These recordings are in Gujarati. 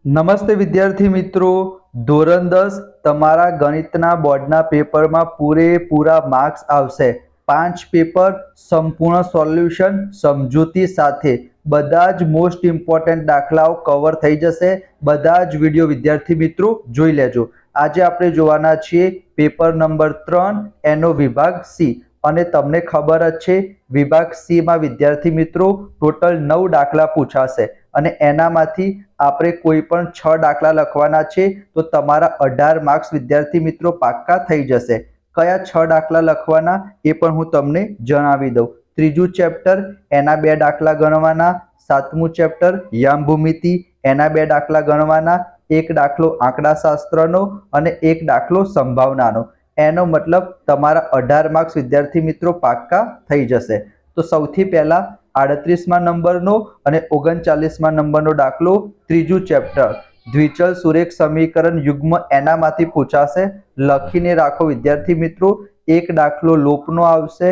નમસ્તે વિદ્યાર્થી મિત્રો, ધોરણ 10 તમારા ગણિતના બોર્ડના પેપરમાં પૂરેપૂરા માર્ક્સ આવશે। 5 પેપર સંપૂર્ણ સોલ્યુશન સમજૂતી સાથે બધા જ મોસ્ટ ઇમ્પોર્ટન્ટ દાખલાઓ કવર થઈ જશે। બધા જ વિડિયો વિદ્યાર્થી મિત્રો જોઈ લેજો। આજે આપણે જોવાના છીએ પેપર નંબર 3 એનો વિભાગ સી। અને તમને ખબર જ છે વિભાગ સી માં વિદ્યાર્થી મિત્રો ટોટલ 9 દાખલા પૂછાશે અને એનામાંથી આપણે કોઈ પણ 6 દાખલા લખવાના છે તો તમારા 18 માર્ક્સ વિદ્યાર્થી મિત્રો પાક્કા થઈ જશે। કયા 6 દાખલા લખવાના એ પણ હું તમને જણાવી દઉં। ત્રીજું ચેપ્ટર એના 2 દાખલા ગણવાના, સાતમું ચેપ્ટર યામ ભૂમિતિ એના 2 દાખલા ગણવાના, એક દાખલો આંકડાશાસ્ત્રનો અને એક દાખલો સંભાવનાનો। એનો મતલબ તમારા 18 માર્ક્સ વિદ્યાર્થી મિત્રો પાક્કા થઈ જશે। તો સૌથી પહેલા 38મા નંબરનો અને 39મા નંબરનો દાખલો ત્રીજું ચેપ્ટર દ્વિચલ સુરેખ સમીકરણ યુગ્મ એનામાંથી પૂછાશે। લખીને રાખો વિદ્યાર્થી મિત્રો, એક દાખલો લોપનો આવશે,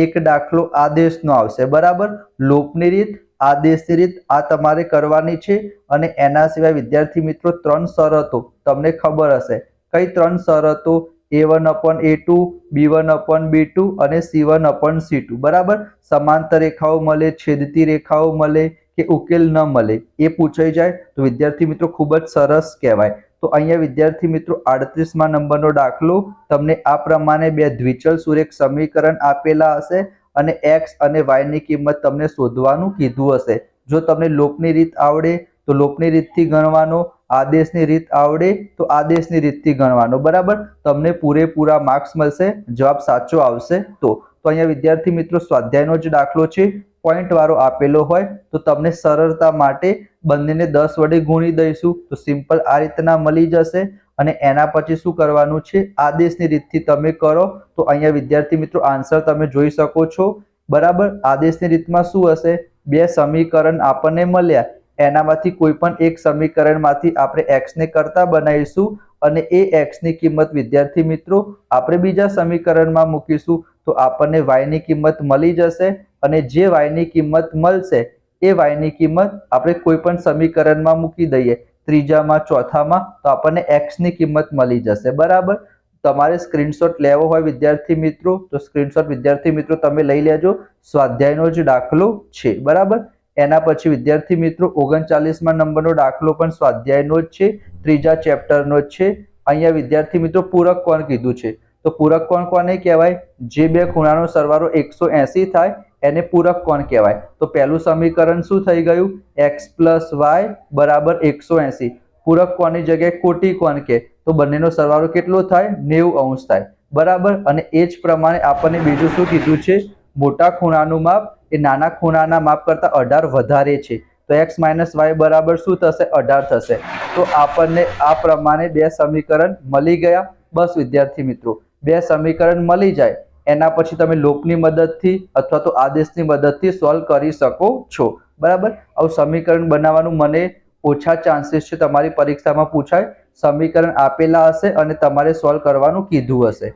એક દાખલો આદેશનો આવશે। બરાબર, લોપની રીત, આદેશની રીત આ તમારે કરવાની છે। અને એના સિવાય વિદ્યાર્થી મિત્રો 3 શરતો તમને ખબર હશે। કઈ 3 શરતો? A1/A2, B1/B2 અને C1/C2। બરાબર, સમાંતર રેખાઓ મળે, છેદતી રેખાઓ મળે કે ઉકેલ ન મળે એ પૂછાઈ જાય તો વિદ્યાર્થી મિત્રો ખૂબ જ સરસ કહેવાય। તો અહીંયા વિદ્યાર્થી મિત્રો 38મા નંબરનો દાખલો તમને આ પ્રમાણે બે દ્વિચલ સુરેખ સમીકરણ આપેલા હશે અને x અને y ની કિંમત તમને શોધવાનું કીધું હશે। જો તમને લોપની રીત આવડે તો લોપની રીતથી ગણવાનો, આદેશની રીત આવડે તો આદેશની રીતથી ગણવાનો। બરાબર, તમને પૂરેપૂરા માર્ક્સ મળશે જવાબ સાચો આવશે તો। અહીંયા વિદ્યાર્થી મિત્રો સ્વાધ્યાયનો જ દાખલો છે, પોઈન્ટ વાળો આપેલો હોય તો તમને સરળતા માટે બંનેને 10 વડે ગુણી દઈશું તો સિમ્પલ આ રીતના મળી જશે। અને એના પછી શું કરવાનું છે, આદેશની રીતથી તમે કરો તો અહીંયા વિદ્યાર્થી મિત્રો આન્સર તમે જોઈ શકો છો। બરાબર, આદેશની રીતમાં શું હશે, બે સમીકરણ આપણને મળ્યા, એનામાંથી કોઈ પણ એક સમીકરણમાંથી આપણે x ને કરતા બનાવીશું અને એ x ની કિંમત વિદ્યાર્થી મિત્રો આપણે બીજા સમીકરણમાં મૂકીશું તો આપણને y ની કિંમત મળી જશે। અને જે y ની કિંમત મળશે એ y ની કિંમત આપણે કોઈ પણ સમીકરણમાં મૂકી દઈએ, ત્રીજામાં, ચોથામાં, તો આપણને x ની કિંમત મળી જશે। બરાબર, તમારે સ્ક્રીનશોટ લેવો હોય વિદ્યાર્થી મિત્રો તો સ્ક્રીનશોટ વિદ્યાર્થી મિત્રો તમે લઈ લેજો, સ્વાધ્યાયનો જ દાખલો છે। બરાબર, એના પછી વિદ્યાર્થી મિત્રો 39મા નંબરનો દાખલો પણ સ્વાધ્યાયનો જ છે, ત્રીજા ચેપ્ટરનો જ છે। અહીંયા વિદ્યાર્થી મિત્રો પૂરક કોણ કીધું છે તો પૂરક કોણ કોને કહેવાય? જે બે ખૂણાનો સરવાળો 180 થાય એને પૂરક કોણ કહેવાય। તો પહેલું સમીકરણ શું થઈ ગયું, x + y = 180। પૂરક કોણની જગ્યાએ કોટી કોણ કે તો બંનેનો સરવાળો કેટલો થાય, 90° થાય। બરાબર, અને એ જ પ્રમાણે આપણને બીજું શું કીધું છે, મોટા ખૂણાનું માપ એ નાના ખૂણાના માપ કરતા 18 વધારે છે તો x - y બરાબર શું થશે, 18 થશે। તો આપણને આ પ્રમાણે બે સમીકરણ મળી ગયા। બસ વિદ્યાર્થી મિત્રો, બે સમીકરણ મળી જાય એના પછી તમે લોપની મદદથી અથવા તો આદેશની મદદથી સોલ્વ કરી શકો છો। બરાબર, આવું સમીકરણ બનાવવાનું મને ઓછા ચાન્સીસ છે તમારી પરીક્ષામાં પૂછાય। સમીકરણ આપેલા હશે અને તમારે સોલ્વ કરવાનું કીધું હશે।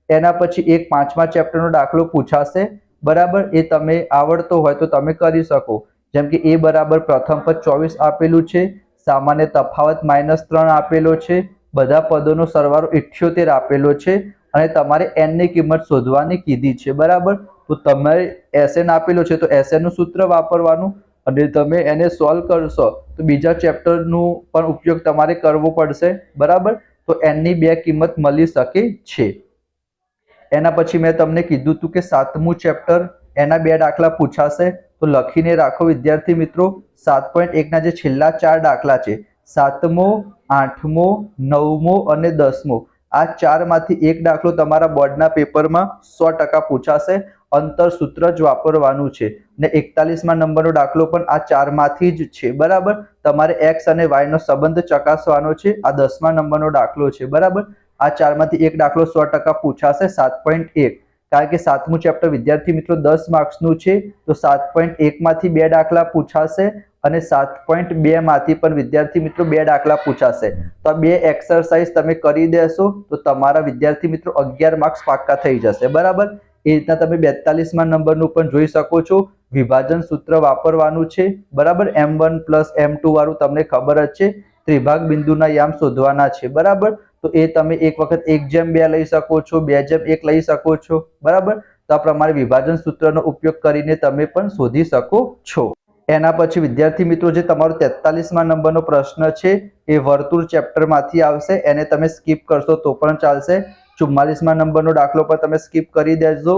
એના પછી એક 5મા ચેપ્ટરનો દાખલો પૂછાશે। બરાબર, એ તમે આવડતો હોય તો તમે કરી શકો। જેમ કે a બરાબર પ્રથમ પદ 24 આપેલું છે, સામાન્ય તફાવત -3 આપેલો છે, બધા પદોનો સરવાળો 78 આપેલો છે અને તમારે n ની કિંમત શોધવાની કીધી છે। બરાબર, તો તમારે Sn આપેલો છે તો Sn નું સૂત્ર વાપરવાનું અને તમે એને સોલ્વ કરશો તો બીજા ચેપ્ટરનું પણ ઉપયોગ તમારે કરવો પડશે। બરાબર, તો n ની બે કિંમત મળી શકે છે। એના પછી મેં તમને કીધું હતું કે 7મું ચેપ્ટર એના 2 દાખલા પૂછાશે તો લખીને રાખો વિદ્યાર્થી મિત્રો। 7.1 ના જે છેલ્લા 4 દાખલા છે, 7મો, 8મો, 9મો અને 10મો, આ ચારમાંથી એક દાખલો તમારા બોર્ડના પેપરમાં 100% પૂછાશે। અંતર સૂત્ર જ વાપરવાનું છે ને 41મા નંબરનો દાખલો પણ આ ચારમાંથી જ છે। બરાબર, તમારે x અને y નો સંબંધ ચકાસવાનો છે, આ 10મા નંબરનો દાખલો છે। બરાબર, આ ચારમાંથી એક દાખલો 100% પૂછાશે 7.1, કારણ કે 7મું ચેપ્ટર વિદ્યાર્થી મિત્રો 10 માર્ક્સનું છે તો 7.1 માંથી 2 દાખલા પૂછાશે અને 7.2 માંથી પણ વિદ્યાર્થી મિત્રો 2 દાખલા પૂછાશે। તો આ બે એક્સરસાઇઝ તમે કરી દેશો તો તમારા વિદ્યાર્થી મિત્રો 11 માર્ક્સ પાક્કા થઈ જશે। બરાબર, એ રીતના તમે 42મા નંબરનું પણ જોઈ શકો છો, વિભાજન સૂત્ર વાપરવાનું છે। બરાબર, m1 + m2 વાળું તમને ખબર જ છે, ત્રિભાગ બિંદુના યામ શોધવાના છે, બરાબર. તો એ તમે એક વખત 1:2 લઈ શકો છો, 2:1 લઈ શકો છો, બરાબર. તો આ પ્રમાણે વિભાજન સૂત્રનો ઉપયોગ કરીને તમે પણ શોધી શકો છો. એના પછી વિદ્યાર્થી મિત્રો જે તમારો 43મા નંબરનો પ્રશ્ન છે એ વર્તુળ ચેપ્ટરમાંથી આવશે, એને તમે સ્કીપ કરશો તો પણ ચાલશે. 44મા નંબરનો દાખલો પણ તમે સ્કીપ કરી દેજો,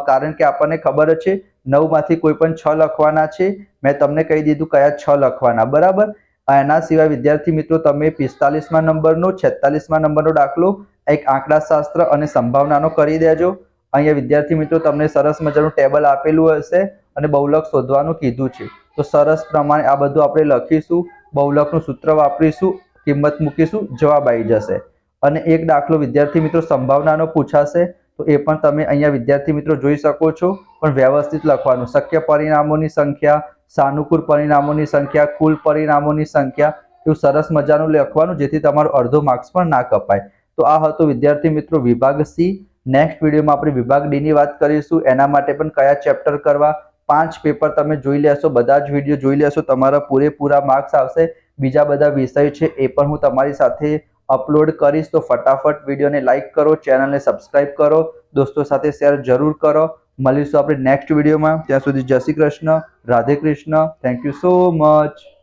કારણ કે આપણને ખબર છે 9 માંથી કોઈ પણ 6 લખવાના છે. મેં તમને કહી દીધું કયા 6 લખવાના, બરાબર. એના સિવાય વિદ્યાર્થી મિત્રો તમે 45મા નંબરનો 46મા નંબરનો દાખલો એક આંકડાશાસ્ત્ર અને સંભાવનાનો કરી દેજો. અહીંયા વિદ્યાર્થી મિત્રો તમને સરસ મજાનું ટેબલ આપેલું હશે અને બહુલક શોધવાનું કીધું છે. તો સરસ પ્રમાણે આ બધું આપણે લખીશું, બહુલકનું સૂત્ર વાપરીશું, કિંમત મૂકીશું, જવાબ આવી જશે. અને એક દાખલો વિદ્યાર્થી મિત્રો સંભાવનાનો પૂછાશે, તો એ પણ તમે અહીંયા વિદ્યાર્થી મિત્રો જોઈ શકો છો, પણ વ્યવસ્થિત લખવાનું. શક્ય પરિણામોની સંખ્યા, સાનુકૂળ પરિણામોની સંખ્યા, કુલ પરિણામોની સંખ્યા, એવું સરસ મજાનું લખવાનું, જેથી તમારો અડધો માર્ક્સ પણ ના કપાય. તો આ હતો વિદ્યાર્થી મિત્રો વિભાગ સી. નેક્સ્ટ વિડીયોમાં આપણે વિભાગ ડી ની વાત કરીશું. એના માટે પણ કયા ચેપ્ટર કરવા, 5 પેપર તમે જોઈ લેશો, બધા જ વિડીયો જોઈ લેશો, તમારા પૂરેપૂરા માર્ક્સ આવશે. બીજા બધા વિષય છે એ પણ હું તમારી સાથે અપલોડ કરીશ. તો ફટાફટ વિડીયોને લાઈક કરો, ચેનલને સબસ્ક્રાઇબ કરો, દોસ્તો સાથે શેર જરૂર કરો. મળીશું આપણે નેક્સ્ટ વિડીયોમાં. ત્યાં સુધી જય Shri Krishna, Radhe Krishna. Thank you so much.